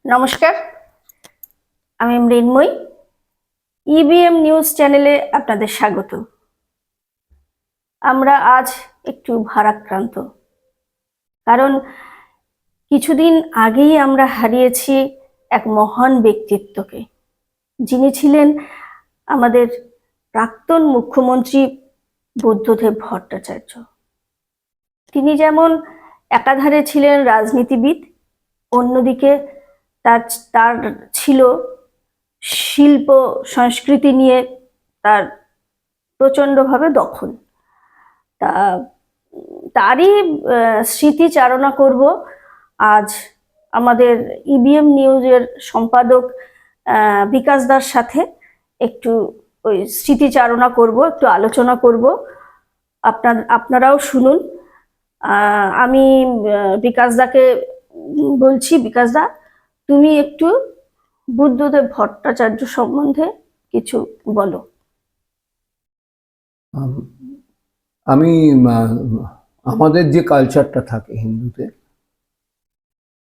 নমস্কার, আমি মৃন্ময়ী। IBM news চ্যানেলে আপনাদের স্বাগত। আমরা আজ একটু ভারাক্রান্ত, কারণ কিছুদিন আগেই আমরা হারিয়েছি এক মহান ব্যক্তিত্বকে, যিনি ছিলেন আমাদের প্রাক্তন মুখ্যমন্ত্রী বুদ্ধদেব ভট্টাচার্য। তিনি যেমন একাধারে ছিলেন রাজনীতিবিদ, অন্যদিকে তার তার ছিল শিল্প সংস্কৃতি নিয়ে তার প্রচণ্ডভাবে দখল। তারই স্মৃতিচারণা করব আজ আমাদের ইবিএম নিউজের সম্পাদক বিকাশ দার সাথে। একটু ওই স্মৃতিচারণা করব, একটু আলোচনা করব, আপনারাও শুনুন। আমি বিকাশ দাকে বলছি, বিকাশ দা, তুমি একটু বুদ্ধদেব ভট্টাচার্য সম্বন্ধে কিছু বলো। আমি আমাদের যে কালচারটা থাকে হিন্দুতে,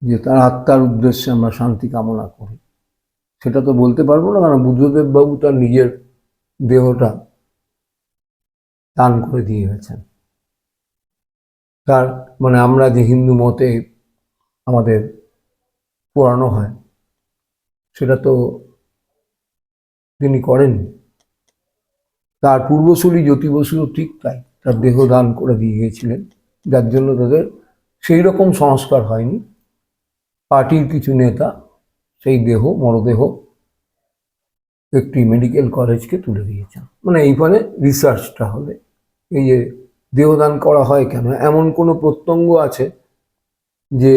যে তার আত্মার উদ্দেশ্যে আমরা শান্তি কামনা করি, সেটা তো বলতে পারবো না, কারণ বুদ্ধদেব বাবু তার নিজের দেহটা দান করে দিয়ে গেছেন। তার মানে আমরা যে হিন্দু মতে আমাদের পোড়ানো হয়, সেটা তো তিনি করেননি। তার পূর্বসূরি জ্যোতি বসুও ঠিক তাই, তার দেহ দান করে দিয়ে গিয়েছিলেন, যার জন্য তাদের সেই রকম সংস্কার হয়নি। পার্টির কিছু নেতা সেই দেহ, মরদেহ একটি মেডিকেল কলেজকে তুলে দিয়েছেন। মানে এইখানে রিসার্চটা হবে, এই যে দেহদান করা হয় কেন, এমন কোনো প্রত্যঙ্গ আছে যে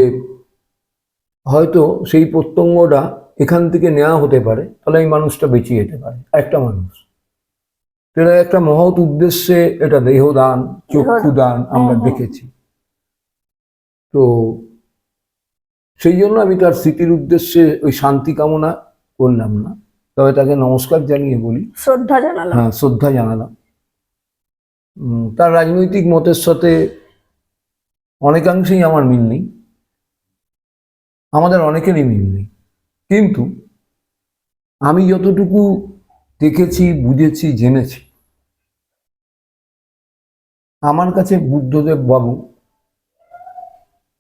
হয়তো সেই প্রত্যঙ্গটা এখান থেকে নেওয়া হতে পারে, তাহলে এই মানুষটা বেঁচে যেতে পারে। একটা মানুষ, এটা একটা মহৎ উদ্দেশ্যে এটা দেহদান, চক্ষুদান আমরা দেখেছি। তো সেই জন্য আমি তার স্মৃতির উদ্দেশ্যে ওই শান্তি কামনা করলাম না, তবে তাকে নমস্কার জানিয়ে বলি, শ্রদ্ধা জানালাম। হ্যাঁ, শ্রদ্ধা জানালাম। তার রাজনৈতিক মতের সাথে অনেকাংশেই আমার মিল নেই, আমাদের অনেকেরই মিল নেই, কিন্তু আমি যতটুকু দেখেছি, বুঝেছি, জেনেছি, আমার কাছে বুদ্ধদেব বাবু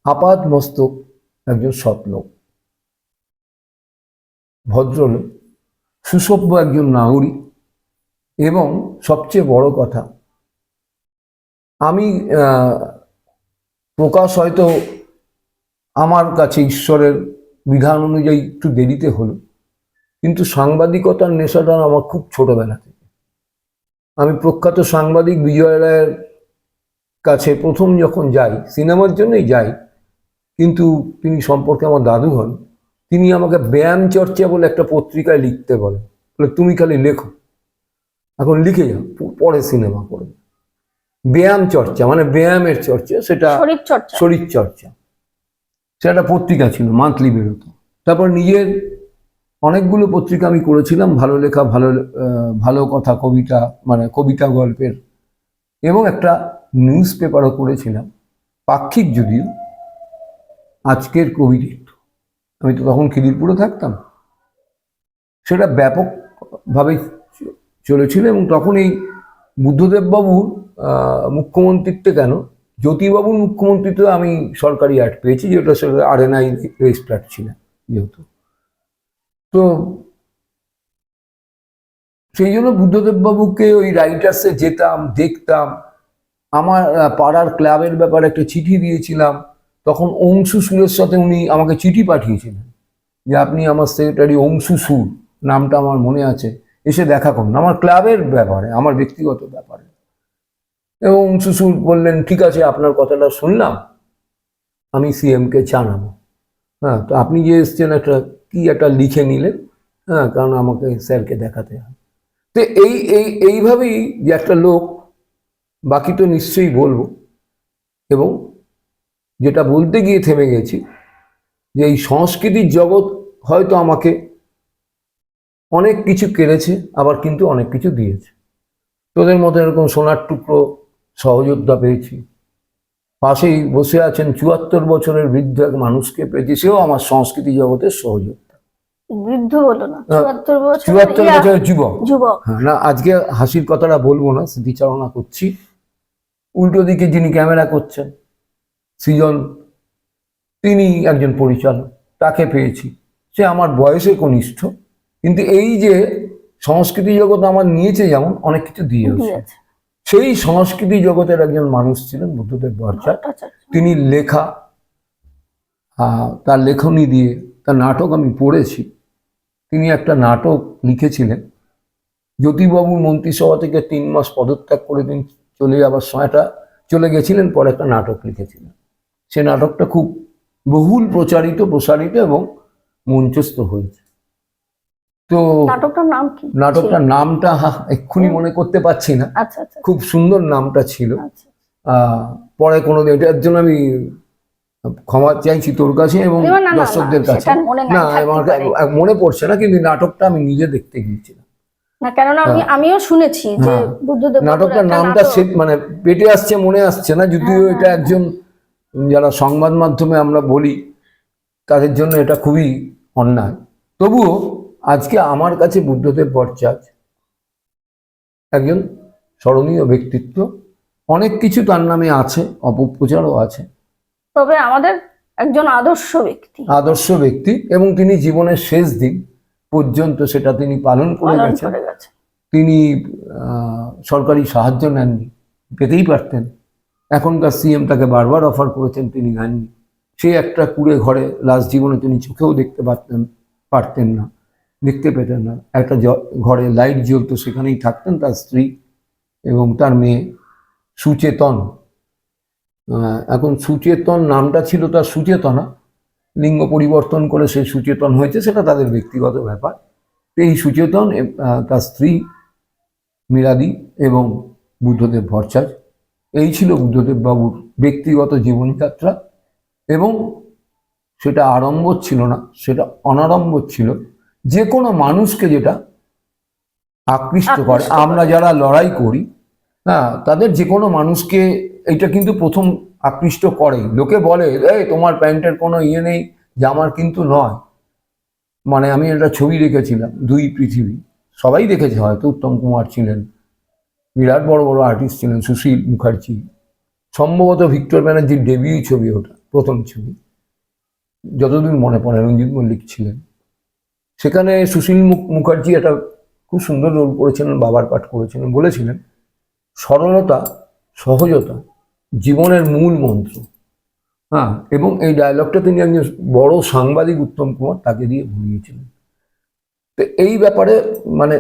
আপাত মস্তক একজন সৎ লোক, ভদ্রলোক, সুসভ্য একজন নাগরিক, এবং সবচেয়ে বড় কথা, আমি প্রকাশ হয়তো আমার কাছে ঈশ্বরের বিধান অনুযায়ী একটু দেরিতে হলো, কিন্তু সাংবাদিকতার নেশাটা আমার খুব ছোটবেলা থেকে। আমি প্রখ্যাত সাংবাদিক বিজয় রায়ের কাছে প্রথম যখন যাই, সিনেমার জন্যই যাই, কিন্তু তিনি সম্পর্কে আমার দাদু হন। তিনি আমাকে ব্যায়াম চর্চা বলে একটা পত্রিকায় লিখতে বলেন, বলে তুমি খালি লেখো, এখন লিখে যাও, পরে সিনেমা করবে। ব্যায়াম চর্চা মানে ব্যায়ামের চর্চা, সেটা শরীর চর্চা, সেটা পত্রিকা ছিল, মান্থলি বেরোতো। তারপর নিজের অনেকগুলো পত্রিকা আমি করেছিলাম, ভালো লেখা, ভালো কথা, কবিতা, মানে কবিতা, গল্পের, এবং একটা নিউজ পেপারও করেছিলাম, পাক্ষিক যদিও, আজকের কবিতা। আমি তো তখন খিদিরপুরে থাকতাম, সেটা ব্যাপকভাবে চলেছিল। এবং তখন এই বুদ্ধদেব বাবুর মুখ্যমন্ত্রীত্বে কেন, জ্যোতিবাবুর মুখ্যমন্ত্রীতে আমি সরকারি অ্যাড পেয়েছি, যেটা সেটা RNI রেজিস্টার্ড ছিলেন যেহেতু। তো সেই জন্য বুদ্ধদেব বাবুকে ওই রাইটার্সে যেতাম, দেখতাম। আমার পাড়ার ক্লাবের ব্যাপারে একটা চিঠি দিয়েছিলাম, তখন অংশু সুরের সাথে উনি আমাকে চিঠি পাঠিয়েছিলেন যে আপনি আমার সেক্রেটারি অংশু সুর, নামটা আমার মনে আছে, এসে দেখা করুন, আমার ক্লাবের ব্যাপারে, আমার ব্যক্তিগত ব্যাপারে। এবং অংশু সুর বললেন ঠিক আছে, আপনার কথাটা শুনলাম, আমি CM-কে জানাবো। হ্যাঁ, তো আপনি যে এসছেন একটা একটা লিখে নিলেন, হ্যাঁ, কারণ আমাকে স্যারকে দেখাতে হয়। তো এইভাবেই যে একটা লোক, বাকি তো নিশ্চয়ই বলবো। এবং যেটা বলতে গিয়ে থেমে গেছি, যে এই সংস্কৃতির জগৎ হয়তো আমাকে অনেক কিছু কেড়েছে, আবার কিন্তু অনেক কিছু দিয়েছে। তোদের মতো এরকম সোনার টুকরো সহযোদ্ধা পেয়েছি, পাশেই বসে আছেন 74 বছরের বৃদ্ধ এক মানুষকে পেয়েছি, সেও আমার সংস্কৃতি জগতের সহযোগিতা। বৃদ্ধ বলো না, 74 বছর 74 বছরের যুবক। যুবক। হ্যাঁ, না আজকে হাসির কথাটা বলবো না, স্মৃতিচারণা করছি। উল্টো দিকে যিনি ক্যামেরা করছেন সৃজন, তিনি একজন পরিচালক, তাকে পেয়েছি। সে আমার বয়সে কনিষ্ঠ, কিন্তু এই যে সংস্কৃতি জগৎ আমার নিয়েছে, যেমন অনেক কিছু দিয়েছে। সেই সংস্কৃতি জগতের একজন মানুষ ছিলেন বুদ্ধদেব ভট্টাচার্য। তিনি লেখা, তার লেখনী দিয়ে, তার নাটক আমি পড়েছি। তিনি একটা নাটক লিখেছিলেন, জ্যোতিবাবুর মন্ত্রিসভা থেকে 3 মাস পদত্যাগ করে তিনি চলে যাবার সময়টা চলে গেছিলেন, পরে একটা নাটক লিখেছিলেন। সে নাটকটা খুব বহুল প্রসারিত এবং মঞ্চস্থ হয়েছে। তো নাটকটার নাম কি? নাটকটার নামটা এক্ষুনি মনে করতে পারছি না। আচ্ছা, খুব সুন্দর নামটা ছিল। পরে কোনোদিন, এটার জন্য আমি ক্ষমা চাইছি তোর কাছে এবং দর্শকদের কাছে। না, আমার মনে পড়ছে না, কিন্তু নাটকটা আমি নিজে দেখতে গিয়েছিলাম। না, কেননা আমিও শুনেছি যে বুদ্ধদেব নাটকটার নামটা মানে পেটে আসছে, মনে আসছে না, যদিও এটা একজন, যারা সংবাদ মাধ্যমে আমরা বলি তাদের জন্য এটা খুবই অন্যায়। তবুও আজকে আমার কাছে বুদ্ধদেব ভট্টাচার্য একজন স্মরণীয় ব্যক্তিত্ব। অনেক কিছু তার নামে আছে, অপপ্রচারও আছে, তবে আমাদের একজন আদর্শ ব্যক্তি এবং তিনি জীবনের শেষ দিন পর্যন্ত সেটা তিনি পালন করে গেছেন। তিনি সরকারি সাহায্য নেননি, পেতেই পারতেন। এখনকার সিএম তাকে বারবার অফার করেছেন, তিনি নেননি। সেই একটা কুড়ে ঘরে লাস্ট জীবনে তিনি চোখেও দেখতে পারতেন না, দেখতে পেতেন না। একটা ঘরে লাইট জ্বলতো, সেখানেই থাকতেন তার স্ত্রী এবং তার মেয়ে সুচেতন। এখন সুচেতন নামটা ছিল তার সুচেতনা, লিঙ্গ পরিবর্তন করে সে সুচেতন হয়েছে, সেটা তাদের ব্যক্তিগত ব্যাপার। এই সুচেতন, তার স্ত্রী মীরাদি এবং বুদ্ধদেব ভট্টাচার্য, এই ছিল বুদ্ধদেব বাবুর ব্যক্তিগত জীবনযাত্রা। এবং সেটা আড়ম্বর ছিল না, সেটা অনাড়ম্বর ছিল। যে কোনো মানুষকে যেটা আকৃষ্ট করে, আমরা যারা লড়াই করি, তাদের যে কোনো মানুষকে এটা কিন্তু প্রথম আকৃষ্ট করে। লোকে বলে, এই তোমার প্যান্টের কোনো ইয়ে নেই, জামার কিন্তু নয়। মানে আমি একটা ছবি রেখেছিলাম, 2 পৃথিবী, সবাই দেখেছে হয়তো। উত্তম কুমার ছিলেন, বিরাট বড় বড় আর্টিস্ট ছিলেন, সুশীল মুখার্জি, সম্ভবত ভিক্টর ব্যানার্জির ডেবিউ ছবি ওটা, প্রথম ছবি, যতদিন মনে পড়ে। রঞ্জিত মল্লিক ছিলেন সেখানে। সুশীল মুখার্জি একটা খুব সুন্দর রোল করেছিলেন, বাবার পাঠ করেছিলেন। বলেছিলেন, সরলতা, সহজতা জীবনের মূল মন্ত্র। এবং এই ডায়লগটা তিনি একজন বড় সাংবাদিক উত্তম কুমার তাকে দিয়ে ভুলিয়েছিলেন। তো এই ব্যাপারে মানে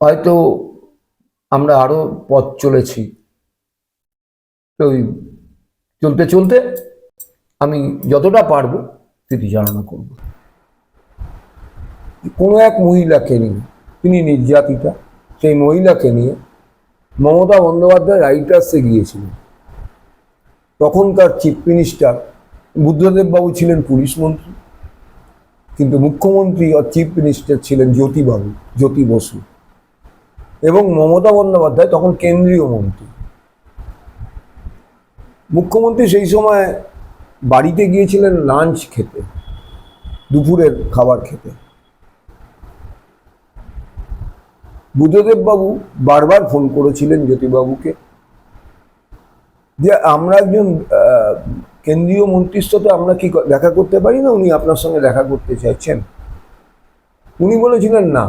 হয়তো আমরা আরো পথ চলেছি। তো চলতে চলতে আমি যতটা পারবো স্মৃতিচারণা করব। কোনো এক মহিলাকে নিয়ে, তিনি নির্যাতিতা, সেই মহিলাকে নিয়ে মমতা বন্দ্যোপাধ্যায় রাইটার্সে গিয়েছিলেন। তখনকার চিফ মিনিস্টার বুদ্ধদেব বাবু ছিলেন পুলিশ মন্ত্রী, কিন্তু মুখ্যমন্ত্রী আর চিফ মিনিস্টার ছিলেন জ্যোতি বসু, এবং মমতা বন্দ্যোপাধ্যায় তখন কেন্দ্রীয় মন্ত্রী। মুখ্যমন্ত্রী সেই সময় বাড়িতে গিয়েছিলেন লাঞ্চ খেতে, দুপুরের খাবার খেতে। বুদ্ধদেব বাবু বারবার ফোন করেছিলেন জ্যোতিবাবুকে যে আমরা একজন কেন্দ্রীয় মন্ত্রীর সাথে আমরা কি দেখা করতে পারি না, উনি আপনার সঙ্গে দেখা করতে চাইছেন। উনি বলেছিলেন না,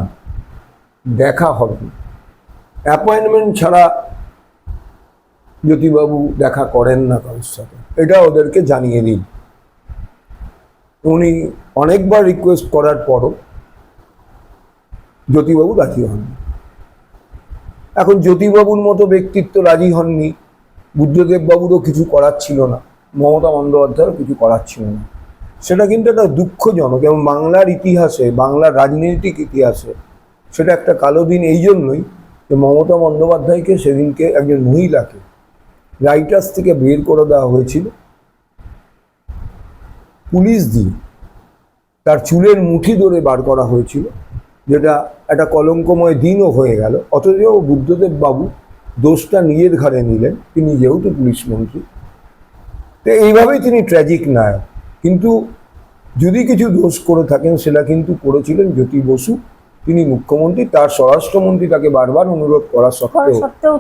দেখা হবে না, অ্যাপয়েন্টমেন্ট ছাড়া জ্যোতিবাবু দেখা করেন না কারোর সাথে, এটা ওদেরকে জানিয়ে দিন। উনি অনেকবার রিকোয়েস্ট করার পরও জ্যোতিবাবু রাজি হননি। এখন জ্যোতিবাবুর মতো ব্যক্তিত্ব রাজি হননি, বুদ্ধদেব বাবুরও কিছু করার ছিল না, মমতা বন্দ্যোপাধ্যায়েরও কিছু করার ছিল না। সেটা কিন্তু একটা দুঃখজনক, এবং বাংলার ইতিহাসে, বাংলার রাজনৈতিক ইতিহাসে সেটা একটা কালো দিন। এই জন্যই যে মমতা বন্দ্যোপাধ্যায়কে সেদিনকে একজন মহিলাকে রাইটার্স থেকে বের করে দেওয়া হয়েছিল পুলিশ দিয়ে, তার চুলের মুঠি ধরে বার করা হয়েছিল, যেটা একটা কলঙ্কময় দিনও হয়ে গেল। অথচ বুদ্ধদেব বাবু দোষটা নিজের ঘাড়ে নিলেন, তিনি যেহেতু পুলিশ মন্ত্রী, তো এইভাবেই তিনি ট্র্যাজিক নায়ক। কিন্তু যদি কিছু দোষ করে থাকেন সেটা কিন্তু করেছিলেন জ্যোতি বসু, তিনি মুখ্যমন্ত্রী, তার স্বরাষ্ট্রমন্ত্রী তাকে বারবার অনুরোধ করা সত্ত্বেও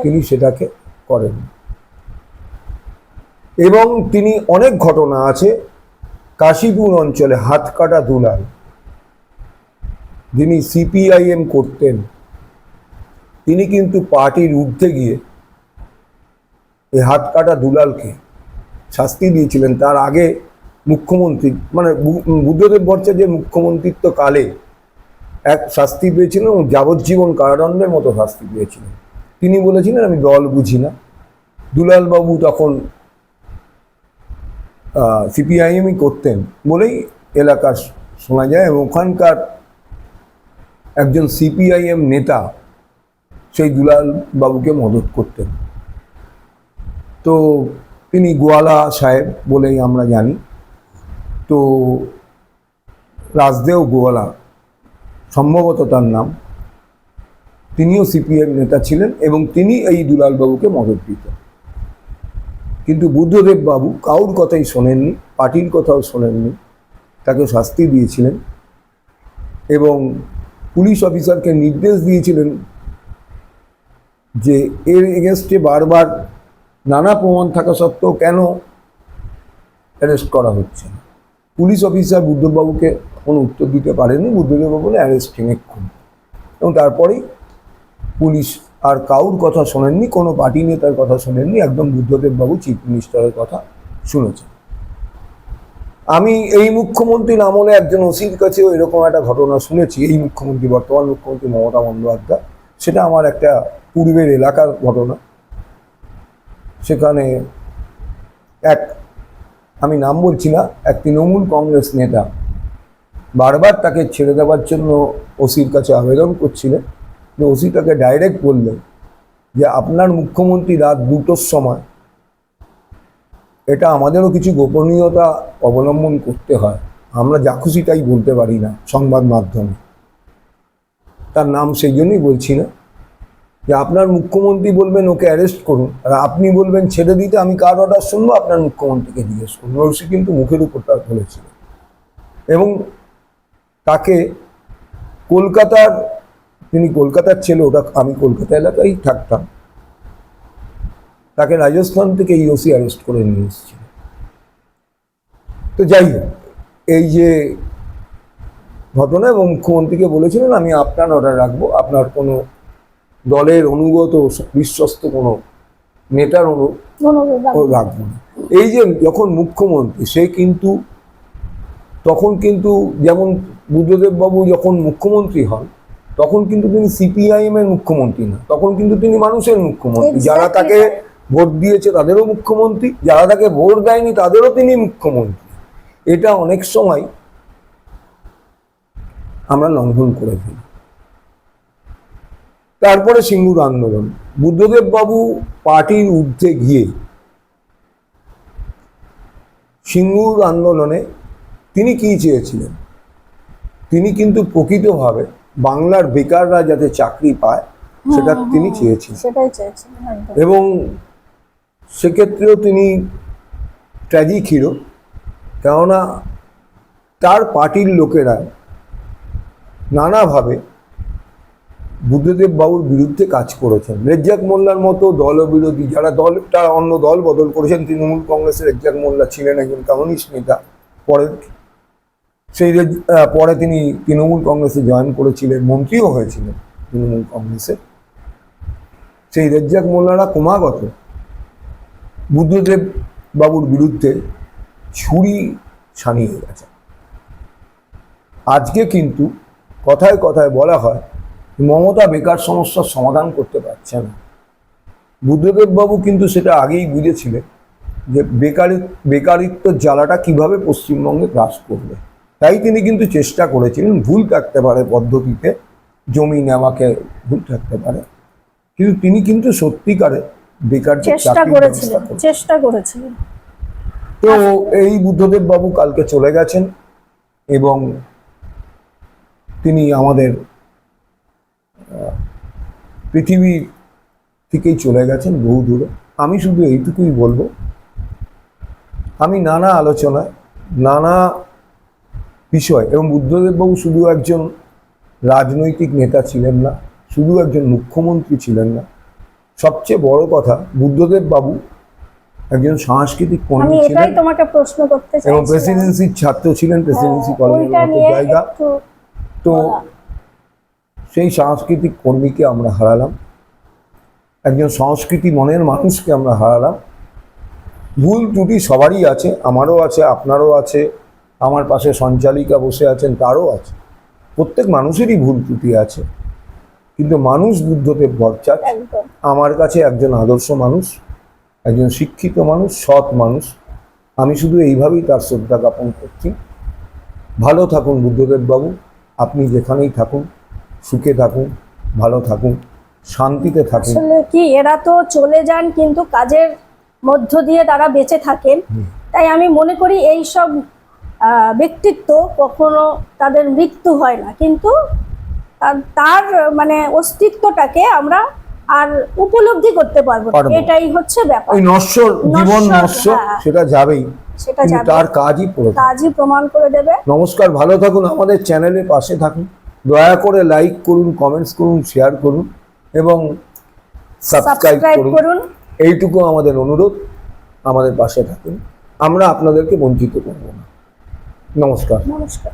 তিনি সেটাকে করেন। এবং তিনি অনেক ঘটনা আছে কাশীপুর অঞ্চলে হাতকাটা দুলাল, যিনি সিপিআইএম করতেন, তিনি কিন্তু পার্টির ঊর্ধ্বে গিয়ে এই হাতকাটা দুলালকে শাস্তি দিয়েছিলেন। তার আগে মুখ্যমন্ত্রী মানে বুদ্ধদেব ভট্টাচার্যের মুখ্যমন্ত্রিত্ব কালে এক শাস্তি পেয়েছিলেন, যাবজ্জীবন কারাদণ্ডের মতো শাস্তি পেয়েছিলেন। তিনি বলেছিলেন আমি দল বুঝি না। দুলালবাবু তখন সিপিআইএমই করতেন বলেই এলাকার শোনা যায়, এবং ওখানকার একজন সিপিআইএম নেতা সেই দুলালবাবুকে মদত করতেন। তো তিনি গোয়ালা সাহেব বলেই আমরা জানি। তো রাজদেও গোয়ালা সম্ভবত তার নাম, তিনিও সিপিএম নেতা ছিলেন এবং তিনি এই দুলালবাবুকে মদত দিতেন। কিন্তু বুদ্ধদেব বাবু কাউর কথাই শোনেননি, পার্টির কথাও শোনেননি, তাকে শাস্তি দিয়েছিলেন এবং পুলিশ অফিসারকে নির্দেশ দিয়েছিলেন যে এর এগেনস্টে বারবার নানা প্রমাণ থাকা সত্ত্বেও কেন অ্যারেস্ট করা হচ্ছে না। পুলিশ অফিসার বুদ্ধদেববাবুকে কোনো উত্তর দিতে পারেনি। বুদ্ধদেববাবু বলে অ্যারেস্টিং এক্ষুন, এবং তারপরেই পুলিশ আর কাউর কথা শোনেননি, কোনো পার্টি নেতার কথা শোনেননি, একদম বুদ্ধদেববাবু চিফ মিনিস্টারের কথা শুনেছেন। আমি এই মুখ্যমন্ত্রীর আমলে একজন ওসির কাছেও এরকম একটা ঘটনা শুনেছি, এই মুখ্যমন্ত্রী বর্তমান মুখ্যমন্ত্রী মমতা বন্দ্যোপাধ্যায়, সেটা আমার একটা পূর্বের এলাকার ঘটনা। সেখানে এক, আমি নাম বলছি না, এক তৃণমূল কংগ্রেস নেতা বারবার তাকে ছেড়ে দেওয়ার জন্য ওসির কাছে আবেদন করছিলেন। যে ওসি তাকে ডাইরেক্ট বললেন যে আপনার মুখ্যমন্ত্রী রাত 2টোর সময়, এটা আমাদেরও কিছু গোপনীয়তা অবলম্বন করতে হয়, আমরা যা খুশি তাই বলতে পারি না সংবাদ মাধ্যমে, তার নাম সেই জন্যই বলছি না, যে আপনার মুখ্যমন্ত্রী বলবেন ওকে অ্যারেস্ট করুন, আর আপনি বলবেন ছেড়ে দিতে, আমি কার অর্ডার শুনবো, আপনার মুখ্যমন্ত্রীকে জিজ্ঞেস করুন। ওসি কিন্তু মুখের উপর তার বলেছিল। এবং তাকে কলকাতার, তিনি কলকাতার ছেলে, ওটা আমি কলকাতা এলাকায় থাকতাম, তাকে রাজস্থান থেকে এই ওসি অ্যারেস্ট করে নিয়ে এসেছিল। তো যাই হোক, এই যে ঘটনা, এবং মুখ্যমন্ত্রীকে বলেছিলেন আমি আপনার অর্ডার রাখবো, আপনার কোনো দলের অনুগত বিশ্বস্ত কোনো নেতার রাখবো না। এই যে যখন মুখ্যমন্ত্রী, সে কিন্তু তখন কিন্তু যেমন বুদ্ধদেববাবু যখন মুখ্যমন্ত্রী হন তখন কিন্তু তিনি সিপিআইএম এর মুখ্যমন্ত্রী না, তখন কিন্তু তিনি মানুষের মুখ্যমন্ত্রী। যারা তাকে ভোট দিয়েছে তাদেরও মুখ্যমন্ত্রী, যারা তাকে ভোট দেয়নি তাদেরও তিনি মুখ্যমন্ত্রী। এটা অনেক সময় আমরা লঙ্ঘন করে ফেলি। তারপরে সিঙ্গুর আন্দোলন, বুদ্ধদেব বাবু পার্টির ঊর্ধ্বে গিয়ে সিঙ্গুর আন্দোলনে তিনি কি চেয়েছিলেন, তিনি কিন্তু প্রকৃতভাবে বাংলার বেকাররা যাতে চাকরি পায় সেটা তিনি চেয়েছিলেন, এবং সেক্ষেত্রেও তিনি ট্র্যাজিক হিরো। কেননা তার পার্টির লোকেরা নানাভাবে বুদ্ধদেব বাবুর বিরুদ্ধে কাজ করেছেন। রেজ্জাক মোল্লার মতো দলবিরোধী যারা দলটা অন্য দল বদল করেছেন, তৃণমূল কংগ্রেসের রেজ্জাক মোল্লা ছিলেন একজন কমিউনিস্ট নেতা, পরে তিনি তৃণমূল কংগ্রেসে জয়েন করেছিলেন, মন্ত্রীও হয়েছিলেন তৃণমূল কংগ্রেসের। সেই রেজ্জাক মোল্লারা ক্রমাগত বুদ্ধদেব বাবুর বিরুদ্ধে ছুরি ছানিয়ে গেছে। আজকে কিন্তু কথায় কথায় বলা হয় মমতা বেকার সমস্যার সমাধান করতে পারছে না। বুদ্ধদেব বাবু কিন্তু সেটা আগেই বুঝেছিলেন যে বেকারিত্বের জ্বালাটা কিভাবে পশ্চিমবঙ্গে গ্রাস করবে। তাই তিনি কিন্তু চেষ্টা করেছিলেন, ভুল থাকতে পারে পদ্ধতিতে, জমি নেওয়াকে ভুল থাকতে পারে, কিন্তু তিনি কিন্তু সত্যিকারে বেকারদের চেষ্টা করেছিলেন। তো এই বুদ্ধদেব বাবু কালকে চলে গেছেন এবং তিনি আমাদের পৃথিবী থেকেই চলে গেছেন বহু দূরে। আমি শুধু এইটুকুই বলবো আমি নানা আলোচনায় নানা বিষয়, এবং বুদ্ধদেববাবু শুধু একজন রাজনৈতিক নেতা ছিলেন না, শুধু একজন মুখ্যমন্ত্রী ছিলেন না, সবচেয়ে বড় কথা বুদ্ধদেব বাবু একজন সাংস্কৃতিক আমি কর্মী ছিলেন এটাই তোমাকে প্রশ্ন করতে এবং চাইছিলাম। প্রেসিডেন্সির ছাত্র ছিলেন, প্রেসিডেন্সি কলেজের ওইটা মতো নিয়ে জায়গা। একটু তো বলা। সেই সাংস্কৃতিক কর্মীকে আমরা হারালাম, একজন সংস্কৃতি মনের মানুষকে আমরা হারালাম। ভুল ত্রুটি সবারই আছে, আমারও আছে, আপনারও আছে, আমার পাশে সঞ্চালিকা বসে আছেন তারও আছে, প্রত্যেক মানুষেরই ভুল ত্রুটি আছে। কিন্তু মানুষ বুদ্ধদেব ভট্টাচার্য একদম আমার কাছে একজন আদর্শ মানুষ, একজন শিক্ষিত মানুষ, সৎ মানুষ। আমি শুধু এইভাবেই তার শ্রদ্ধা জ্ঞাপন করছি। ভালো থাকুন বুদ্ধদেব বাবু, আপনি যেখানেই থাকুন সুখে থাকুন, ভালো থাকুন, শান্তিতে থাকুন। আসলে কি, এরা তো চলে যান কিন্তু কাজের মধ্য দিয়ে তারা বেঁচে থাকেন। তাই আমি মনে করি এই সব ব্যক্তিত্ব কখনো তাদের মৃত্যু হয় না, কিন্তু তার মানে অস্তিত্বটাকে আমরা আর উপলব্ধি করতে পারবো না। পারবো। এটাই হচ্ছে ব্যাপার। ওই নশ্বর, জীবন নশ্বর, নশ্বর, হ্যাঁ। সেটা যাবেই, সেটা কিন্তু যাবে, তার কাজই পড়ে থাকবে। কাজই প্রমাণ করে দেবে। নমস্কার, ভালো থাকুন, আমাদের চ্যানেলের পাশে থাকুন, দয়া করে লাইক করুন, কমেন্টস করুন, শেয়ার করুন এবং সাবস্ক্রাইব সাবস্ক্রাইব করুন। করুন। এইটুকু আমাদের অনুরোধ, আমাদের পাশে থাকুন, আমরা আপনাদেরকে বঞ্চিত করব না। নমস্কার। নমস্কার।